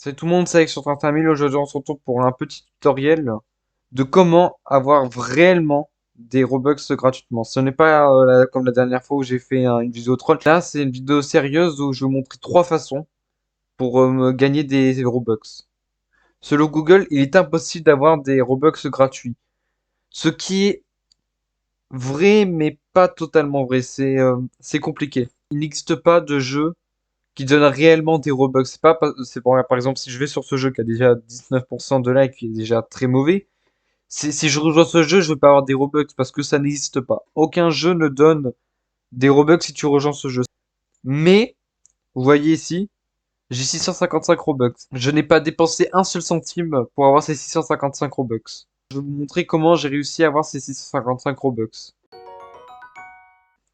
C'est tout le monde, c'est sur 31 000. Aujourd'hui, on se retrouve pour un petit tutoriel de comment avoir réellement des Robux gratuitement. Ce n'est pas comme la dernière fois où j'ai fait une vidéo troll. Là, c'est une vidéo sérieuse où je vais vous montrer trois façons pour me gagner des Robux. Selon Google, il est impossible d'avoir des Robux gratuits. Ce qui est vrai, mais pas totalement vrai. C'est compliqué. Il n'existe pas de jeu qui donne réellement des Robux. C'est pas, c'est par exemple, si je vais sur ce jeu qui a déjà 19% de likes, qui est déjà très mauvais, si je rejoins ce jeu, je vais pas avoir des Robux parce que ça n'existe pas. Aucun jeu ne donne des Robux si tu rejoins ce jeu. Mais, vous voyez ici, j'ai 655 Robux. Je n'ai pas dépensé un seul centime pour avoir ces 655 Robux. Je vais vous montrer comment j'ai réussi à avoir ces 655 Robux.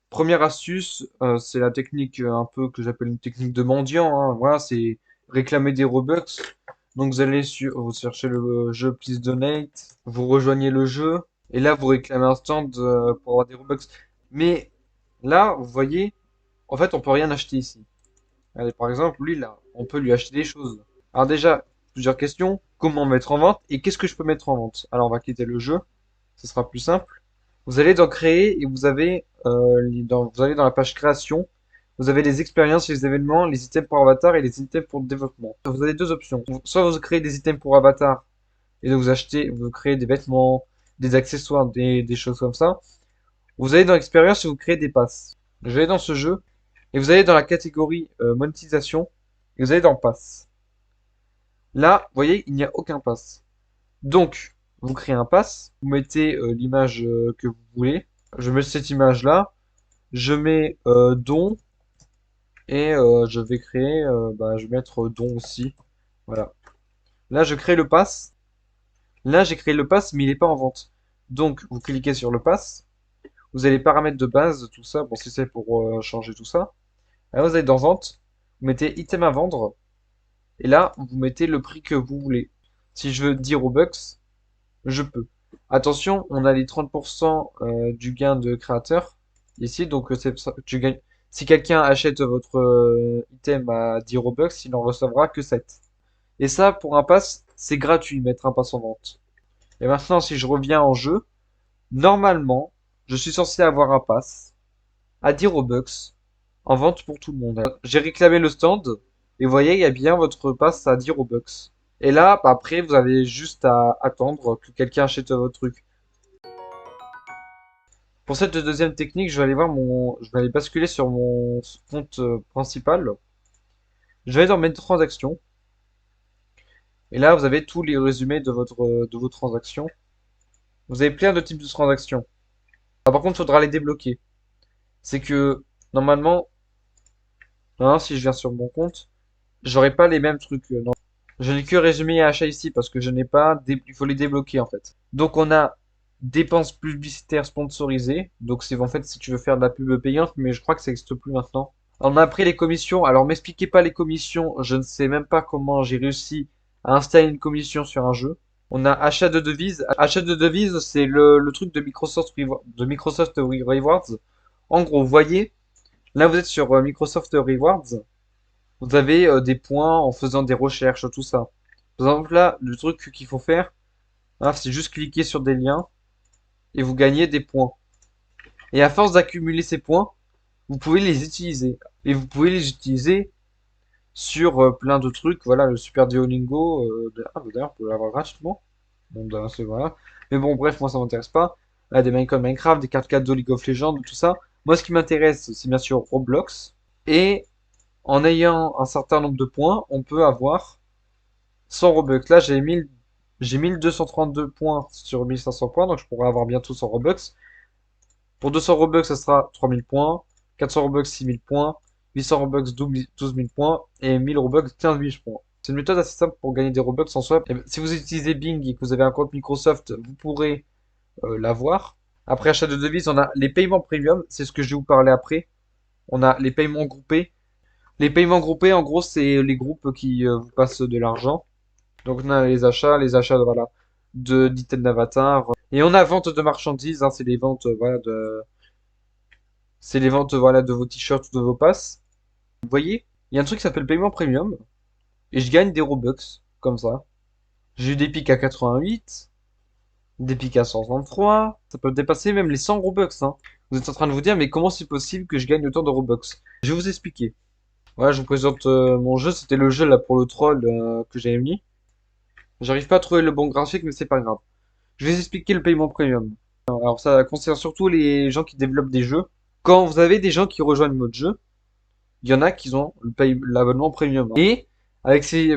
Première astuce, c'est la technique un peu que j'appelle une technique de mendiant, hein. Voilà, c'est réclamer des Robux. Donc vous cherchez le jeu Please Donate, vous rejoignez le jeu, et là vous réclamez un stand pour avoir des Robux. Mais là, vous voyez, en fait, on peut rien acheter ici. Allez, par exemple, lui là, on peut lui acheter des choses. Alors déjà, plusieurs questions. Comment mettre en vente et qu'est-ce que je peux mettre en vente? Alors on va quitter le jeu, ce sera plus simple. Vous allez dans créer et vous avez vous allez dans la page création. Vous avez les expériences, les événements, les items pour avatar et les items pour développement. Vous avez deux options. Soit vous créez des items pour avatar et donc vous achetez, vous créez des vêtements, des accessoires, des choses comme ça. Vous allez dans l'expérience et vous créez des passes. Je vais dans ce jeu et vous allez dans la catégorie monétisation et vous allez dans pass. Là, vous voyez, il n'y a aucun pass. Donc, vous créez un pass, vous mettez l'image que vous voulez. Je mets cette image-là, je mets don et je vais créer, je vais mettre don aussi. Voilà. Là, je crée le pass. Là, j'ai créé le pass, mais il n'est pas en vente. Donc, vous cliquez sur le pass. Vous avez les paramètres de base, tout ça. Bon, si c'est pour changer tout ça. Là, vous allez dans vente. Vous mettez item à vendre. Et là, vous mettez le prix que vous voulez. Si je veux 10 Robux, je peux. Attention, on a les 30% du gain de créateur ici, donc tu gagnes. Si quelqu'un achète votre item à 10 Robux, il n'en recevra que 7. Et ça, pour un pass, c'est gratuit, mettre un pass en vente. Et maintenant, si je reviens en jeu, normalement, je suis censé avoir un pass à 10 Robux en vente pour tout le monde. J'ai réclamé le stand, et vous voyez, il y a bien votre pass à 10 Robux. Et là, après, vous avez juste à attendre que quelqu'un achète votre truc. Pour cette deuxième technique, je vais aller basculer sur mon compte principal. Je vais dans mes transactions. Et là, vous avez tous les résumés de vos transactions. Vous avez plein de types de transactions. Ah, par contre, il faudra les débloquer. C'est que, normalement, non, si je viens sur mon compte, j'aurai pas les mêmes trucs. Non. Je n'ai que résumé et achat ici parce que je n'ai pas, il faut les débloquer en fait. Donc on a dépenses publicitaires sponsorisées. Donc c'est en fait si tu veux faire de la pub payante, mais je crois que ça n'existe plus maintenant. On a après les commissions. Alors m'expliquez pas les commissions. Je ne sais même pas comment j'ai réussi à installer une commission sur un jeu. On a achat de devises. Achat de devises, c'est le truc de Microsoft Rewards. En gros, vous voyez, là vous êtes sur Microsoft Rewards. Vous avez des points en faisant des recherches, tout ça. Par exemple, là, le truc qu'il faut faire, hein, c'est juste cliquer sur des liens et vous gagnez des points. Et à force d'accumuler ces points, vous pouvez les utiliser. Et vous pouvez les utiliser sur plein de trucs. Voilà, le Super Duolingo, d'ailleurs, vous pouvez l'avoir gratuitement. Bon, c'est voilà. Mais bon, bref, moi ça m'intéresse pas. Là, des Minecraft, Minecraft, des cartes cadeaux League of Legends, tout ça. Moi, ce qui m'intéresse, c'est bien sûr Roblox. Et en ayant un certain nombre de points, on peut avoir 100 Robux. Là, j'ai 1232 points sur 1500 points, donc je pourrais avoir bientôt 100 Robux. Pour 200 Robux, ça sera 3000 points. 400 Robux, 6000 points. 800 Robux, 12 000 points. Et 1000 Robux, 15 000 points. C'est une méthode assez simple pour gagner des Robux en soi. Et si vous utilisez Bing et que vous avez un compte Microsoft, vous pourrez l'avoir. Après achat de devises, on a les paiements premium. C'est ce que je vais vous parler après. On a les paiements groupés. Les paiements groupés, en gros, c'est les groupes qui vous passent de l'argent. Donc on a les achats voilà, de d'items d'avatar. Et on a vente de marchandises, hein, c'est les ventes c'est les ventes voilà de vos t-shirts ou de vos passes. Vous voyez, il y a un truc qui s'appelle paiement premium. et je gagne des Robux, comme ça. J'ai eu des pics à 88, des pics à 133, ça peut dépasser même les 100 Robux, hein. Vous êtes en train de vous dire, mais comment c'est possible que je gagne autant de Robux? Je vais vous expliquer. Voilà, je vous présente mon jeu, c'était le jeu là pour le troll que j'avais mis. J'arrive pas à trouver le bon graphique, mais c'est pas grave. Je vais vous expliquer le paiement premium. Alors ça concerne surtout les gens qui développent des jeux. Quand vous avez des gens qui rejoignent votre jeu, il y en a qui ont l'abonnement premium. Et avec ces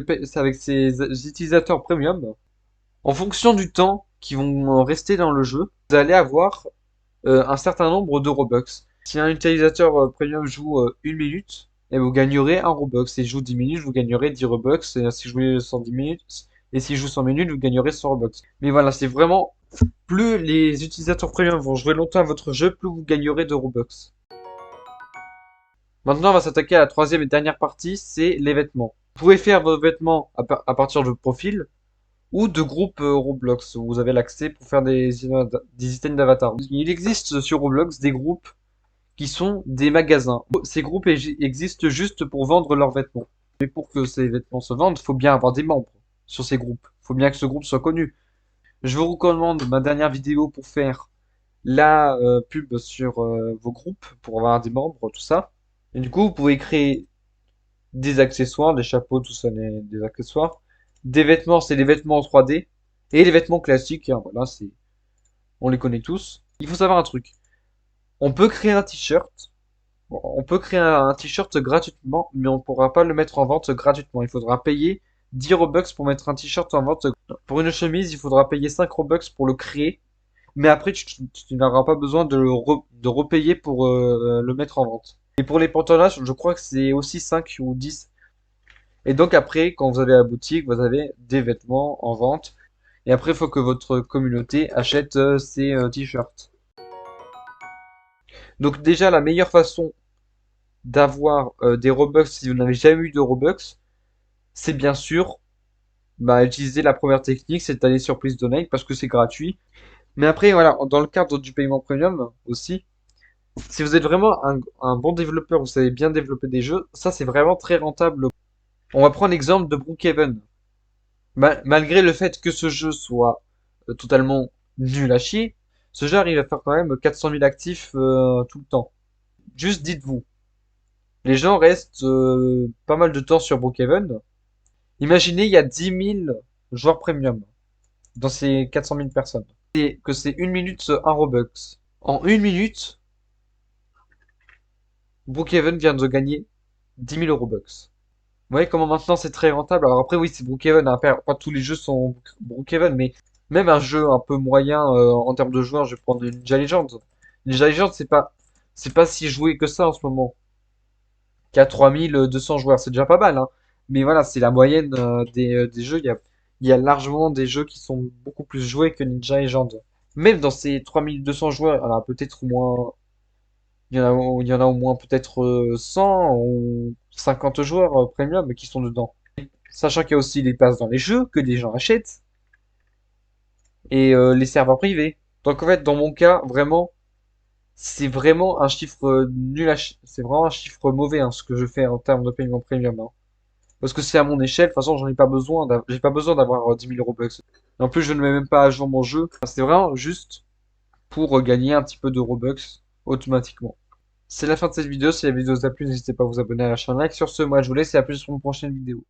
utilisateurs premium, en fonction du temps qu'ils vont rester dans le jeu, vous allez avoir un certain nombre de Robux. Si un utilisateur premium joue 1 minute, et vous gagnerez un Robux. S'il joue 10 minutes, vous gagnerez 10 Robux. Et si vous jouez 110 minutes, et s'il joue 100 minutes, vous gagnerez 100 Robux. Mais voilà, c'est vraiment, plus les utilisateurs premium vont jouer longtemps à votre jeu, plus vous gagnerez de Robux. Maintenant, on va s'attaquer à la troisième et dernière partie, c'est les vêtements. Vous pouvez faire vos vêtements à partir de profil ou de groupes Roblox, où vous avez l'accès pour faire des items d'avatar. Il existe sur Roblox des groupes qui sont des magasins. Ces groupes existent juste pour vendre leurs vêtements. Mais pour que ces vêtements se vendent, il faut bien avoir des membres sur ces groupes. Il faut bien que ce groupe soit connu. Je vous recommande ma dernière vidéo pour faire la pub sur vos groupes, pour avoir des membres, tout ça. Et du coup, vous pouvez créer des accessoires, des chapeaux, tout ça, des accessoires. Des vêtements, c'est des vêtements en 3D. Et les vêtements classiques, hein, voilà, on les connaît tous. Il faut savoir un truc. On peut créer un t-shirt. Bon, on peut créer un t-shirt gratuitement, mais on ne pourra pas le mettre en vente gratuitement. Il faudra payer 10 Robux pour mettre un t-shirt en vente. Pour une chemise, il faudra payer 5 Robux pour le créer. Mais après, tu n'auras pas besoin de repayer pour le mettre en vente. Et pour les pantalons, je crois que c'est aussi 5 ou 10. Et donc après, quand vous allez à la boutique, vous avez des vêtements en vente. Et après, il faut que votre communauté achète ces t-shirts. Donc déjà, la meilleure façon d'avoir des Robux si vous n'avez jamais eu de Robux, c'est bien sûr utiliser la première technique, c'est d'aller sur Please Donate parce que c'est gratuit. Mais après, voilà, dans le cadre du paiement premium aussi, si vous êtes vraiment un bon développeur, vous savez bien développer des jeux, ça c'est vraiment très rentable. On va prendre l'exemple de Brookhaven. Malgré le fait que ce jeu soit totalement nul à chier, ce jeu arrive à faire quand même 400 000 actifs tout le temps. Juste dites-vous, les gens restent pas mal de temps sur Brookhaven. Imaginez, il y a 10 000 joueurs premium dans ces 400 000 personnes. Et que c'est 1 minute, un Robux. En 1 minute, Brookhaven vient de gagner 10 000 Robux. Vous voyez comment maintenant c'est très rentable. Alors après, oui, c'est Brookhaven, hein, pas tous les jeux sont Brookhaven, mais même un jeu un peu moyen en termes de joueurs, je vais prendre Ninja Legends. Ninja Legends, c'est pas si joué que ça en ce moment. Qui a 3200 joueurs, c'est déjà pas mal, hein. Mais voilà, c'est la moyenne des jeux. Il y a largement des jeux qui sont beaucoup plus joués que Ninja Legends. Même dans ces 3200 joueurs, alors peut-être au moins, il y en a au moins peut-être 100 ou 50 joueurs premium qui sont dedans. Sachant qu'il y a aussi les places dans les jeux que les gens achètent et les serveurs privés. Donc en fait, dans mon cas, vraiment, c'est vraiment un chiffre nul c'est vraiment un chiffre mauvais hein, ce que je fais en termes de paiement premium, hein. Parce que c'est à mon échelle, de toute façon, j'en ai pas besoin, j'ai pas besoin d'avoir 10 000 Robux. Et en plus, je ne mets même pas à jour mon jeu. C'est vraiment juste pour gagner un petit peu de Robux automatiquement. C'est la fin de cette vidéo. Si la vidéo vous a plu, n'hésitez pas à vous abonner à la chaîne like. Sur ce, moi je vous laisse et à plus pour une prochaine vidéo.